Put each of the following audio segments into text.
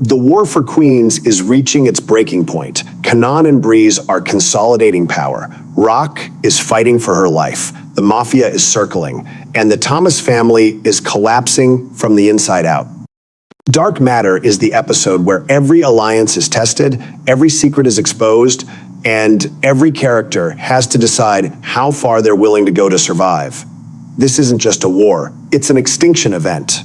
The war for Queens is reaching its breaking point. Kanan and Breeze are consolidating power. Rock is fighting for her life. The mafia is circling, and the Thomas family is collapsing from the inside out. Dark Matter is the episode where every alliance is tested, every secret is exposed, and every character has to decide how far they're willing to go to survive. This isn't just a war, it's an extinction event.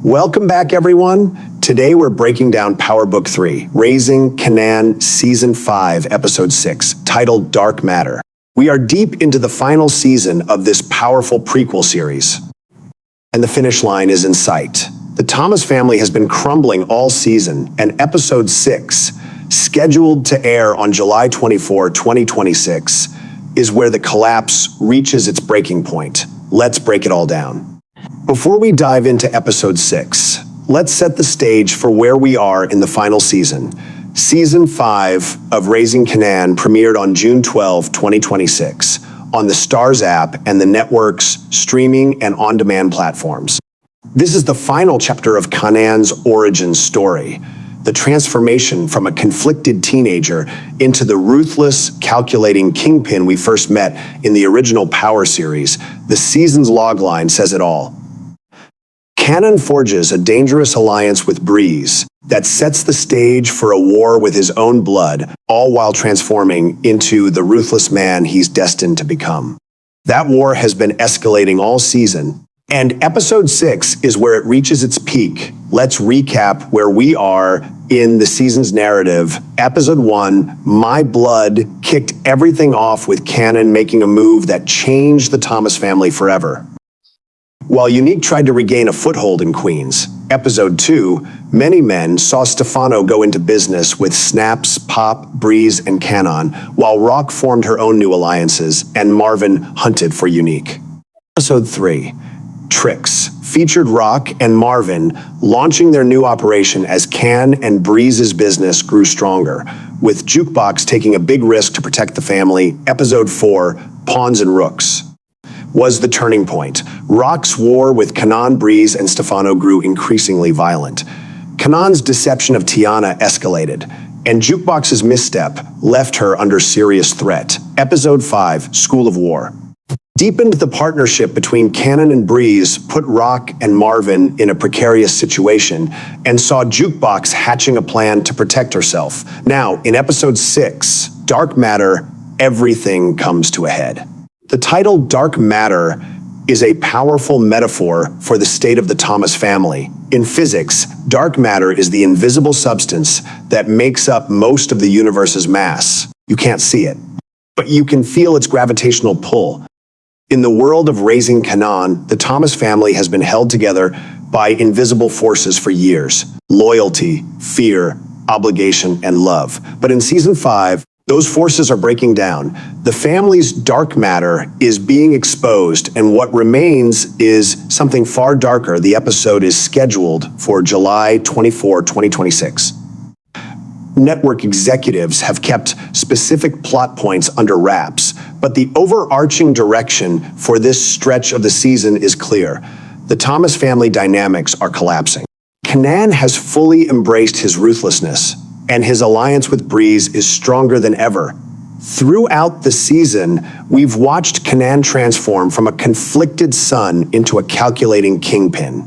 Welcome back, everyone. Today we're breaking down Power Book 3, Raising Kanan Season 5, Episode 6, titled Dark Matter. We are deep into the final season of this powerful prequel series, and the finish line is in sight. The Thomas family has been crumbling all season, and Episode 6, scheduled to air on July 24, 2026, is where the collapse reaches its breaking point. Let's break it all down. Before we dive into Episode 6, let's set the stage for where we are in the final season. Season 5 of Raising Kanan premiered on June 12, 2026, on the Starz app and the network's streaming and on-demand platforms. This is the final chapter of Kanan's origin story, the transformation from a conflicted teenager into the ruthless, calculating kingpin we first met in the original Power series. The season's logline says it all. Kanan forges a dangerous alliance with Breeze that sets the stage for a war with his own blood, all while transforming into the ruthless man he's destined to become. That war has been escalating all season, and Episode 6 is where it reaches its peak. Let's recap where we are in the season's narrative. Episode 1, My Blood, kicked everything off with Kanan making a move that changed the Thomas family forever. While Unique tried to regain a foothold in Queens, Episode 2, many men saw Stefano go into business with Snaps, Pop, Breeze, and Kanan, while Rock formed her own new alliances and Marvin hunted for Unique. Episode 3, Tricks, featured Rock and Marvin launching their new operation as Can and Breeze's business grew stronger, with Jukebox taking a big risk to protect the family. Episode 4, Pawns and Rooks, was the turning point. Rock's war with Kanan, Breeze, and Stefano grew increasingly violent. Kanan's deception of Tiana escalated, and Jukebox's misstep left her under serious threat. Episode 5, School of War, deepened the partnership between Kanan and Breeze, put Rock and Marvin in a precarious situation, and saw Jukebox hatching a plan to protect herself. Now, in Episode 6, Dark Matter, everything comes to a head. The title Dark Matter is a powerful metaphor for the state of the Thomas family. In physics, dark matter is the invisible substance that makes up most of the universe's mass. You can't see it, but you can feel its gravitational pull. In the world of Raising Kanan, the Thomas family has been held together by invisible forces for years: loyalty, fear, obligation, and love. But in Season 5, those forces are breaking down. The family's dark matter is being exposed, and what remains is something far darker. The episode is scheduled for July 24, 2026. Network executives have kept specific plot points under wraps, but the overarching direction for this stretch of the season is clear. The Thomas family dynamics are collapsing. Kanan has fully embraced his ruthlessness, and his alliance with Breeze is stronger than ever. Throughout the season, we've watched Kanan transform from a conflicted son into a calculating kingpin.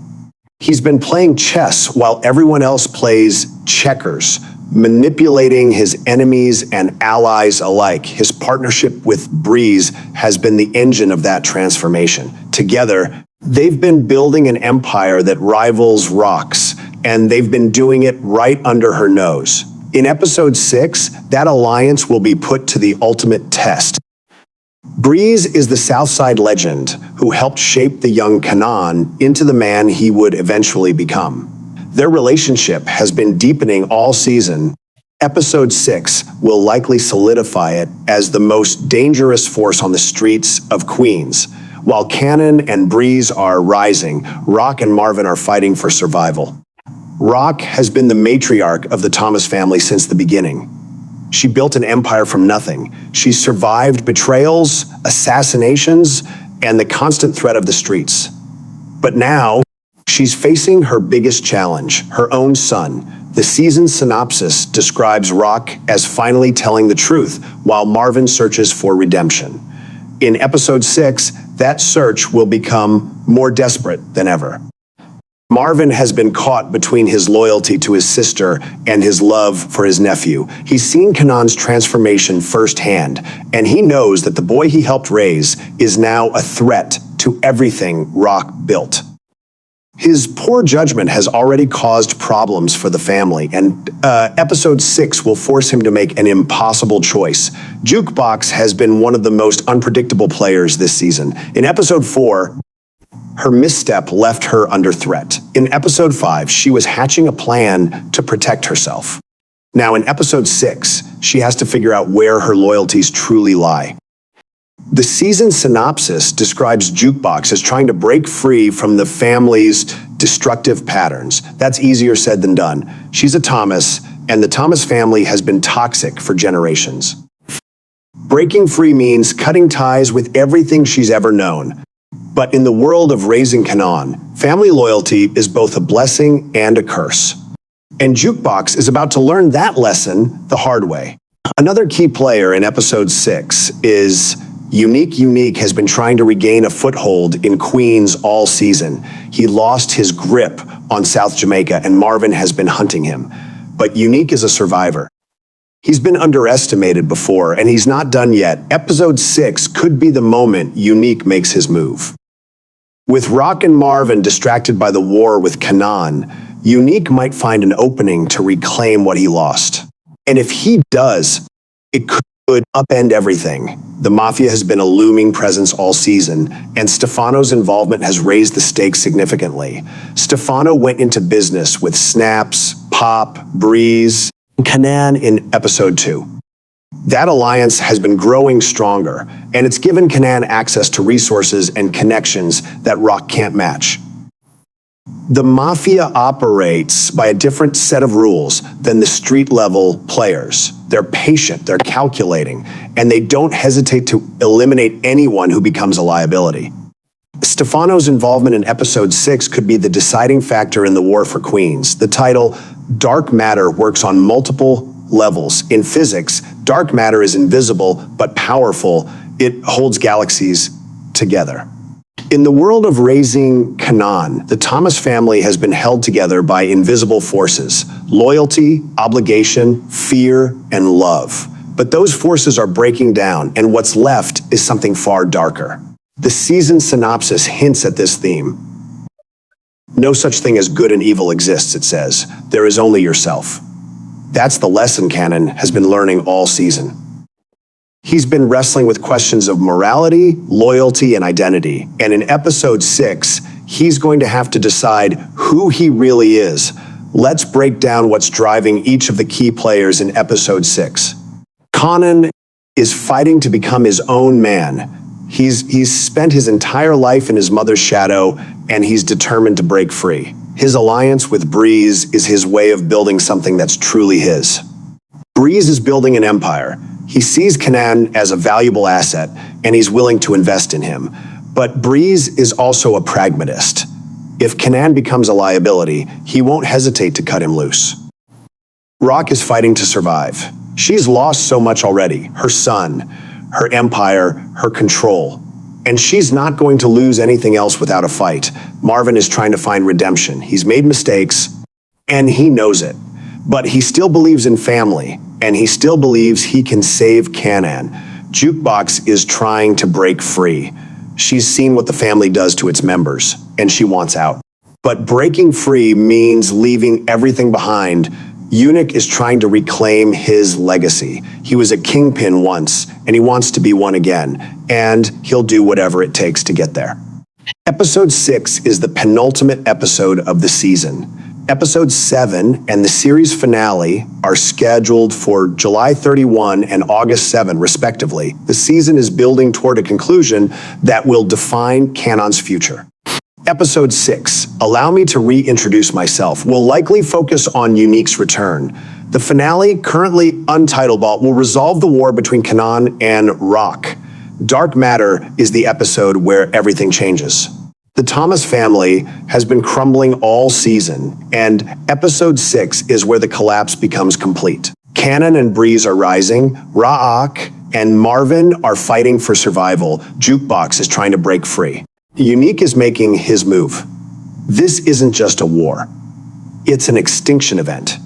He's been playing chess while everyone else plays checkers, manipulating his enemies and allies alike. His partnership with Breeze has been the engine of that transformation. Together, they've been building an empire that rivals Rock's, and they've been doing it right under her nose. In Episode 6, that alliance will be put to the ultimate test. Breeze is the Southside legend who helped shape the young Kanan into the man he would eventually become. Their relationship has been deepening all season. Episode 6 will likely solidify it as the most dangerous force on the streets of Queens. While Kanan and Breeze are rising, Rock and Marvin are fighting for survival. Rock has been the matriarch of the Thomas family since the beginning. She built an empire from nothing. She survived betrayals, assassinations, and the constant threat of the streets. But now, She's facing her biggest challenge, her own son. The season synopsis describes Rock as finally telling the truth while Marvin searches for redemption. In episode 6, that search will become more desperate than ever. Marvin has been caught between his loyalty to his sister and his love for his nephew. He's seen Kanan's transformation firsthand, and he knows that the boy he helped raise is now a threat to everything Rock built. His poor judgment has already caused problems for the family, and episode 6 will force him to make an impossible choice. Jukebox has been one of the most unpredictable players this season. In episode 4, her misstep left her under threat. In episode 5, she was hatching a plan to protect herself. Now, in episode 6, she has to figure out where her loyalties truly lie. The season synopsis describes Jukebox as trying to break free from the family's destructive patterns. That's easier said than done. She's a Thomas, and the Thomas family has been toxic for generations. Breaking free means cutting ties with everything she's ever known. But in the world of raising Kanan, family loyalty is both a blessing and a curse. And Jukebox is about to learn that lesson the hard way. Another key player in episode 6 is Unique. Unique has been trying to regain a foothold in Queens all season. He lost his grip on South Jamaica, and Marvin has been hunting him. But Unique is a survivor. He's been underestimated before, and he's not done yet. Episode 6 could be the moment Unique makes his move. With Rock and Marvin distracted by the war with Kanan, Unique might find an opening to reclaim what he lost. And if he does, it could upend everything. The Mafia has been a looming presence all season, and Stefano's involvement has raised the stakes significantly. Stefano went into business with Snaps, Pop, Breeze, and Kanan in episode 2. That alliance has been growing stronger, and it's given Kanan access to resources and connections that Rock can't match. The Mafia operates by a different set of rules than the street-level players. They're patient, they're calculating, and they don't hesitate to eliminate anyone who becomes a liability. Stefano's involvement in episode 6 could be the deciding factor in the war for Queens. The title, Dark Matter, works on multiple levels. In physics, dark matter is invisible but powerful. It holds galaxies together. In the world of raising Kanan, the Thomas family has been held together by invisible forces: loyalty, obligation, fear, and love. But those forces are breaking down, and what's left is something far darker. The season synopsis hints at this theme. No such thing as good and evil exists, it says. There is only yourself. That's the lesson Kanan has been learning all season. He's been wrestling with questions of morality, loyalty, and identity. And in episode 6, he's going to have to decide who he really is. Let's break down what's driving each of the key players in episode 6. Kanan is fighting to become his own man. He's spent his entire life in his mother's shadow, and he's determined to break free. His alliance with Breeze is his way of building something that's truly his. Breeze is building an empire. He sees Kanan as a valuable asset, and he's willing to invest in him. But Breeze is also a pragmatist. If Kanan becomes a liability, he won't hesitate to cut him loose. Rock is fighting to survive. She's lost so much already: her son, her empire, her control. And she's not going to lose anything else without a fight. Marvin is trying to find redemption. He's made mistakes, and he knows it. But he still believes in family, and he still believes he can save Kanan. Jukebox is trying to break free. She's seen what the family does to its members, and she wants out. But breaking free means leaving everything behind. Eunuch is trying to reclaim his legacy. He was a kingpin once, and he wants to be one again, and he'll do whatever it takes to get there. Episode 6 is the penultimate episode of the season. Episode 7 and the series finale are scheduled for July 31 and August 7, respectively. The season is building toward a conclusion that will define Kanan's future. Episode 6, Allow Me to Reintroduce Myself, will likely focus on Unique's return. The finale, currently untitled, will resolve the war between Kanan and Rock. Dark Matter is the episode where everything changes. The Thomas family has been crumbling all season, and episode 6 is where the collapse becomes complete. Kanan and Breeze are rising, Ra'ak and Marvin are fighting for survival, Jukebox is trying to break free. Unique is making his move. This isn't just a war. It's an extinction event.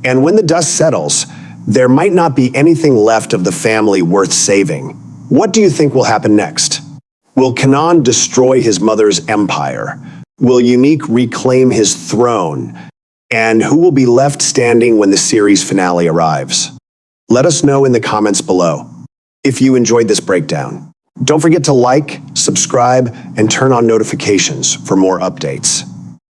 And when the dust settles, there might not be anything left of the family worth saving. What do you think will happen next? Will Kanan destroy his mother's empire? Will Unique reclaim his throne? And who will be left standing when the series finale arrives? Let us know in the comments below if you enjoyed this breakdown. Don't forget to like, subscribe, and turn on notifications for more updates.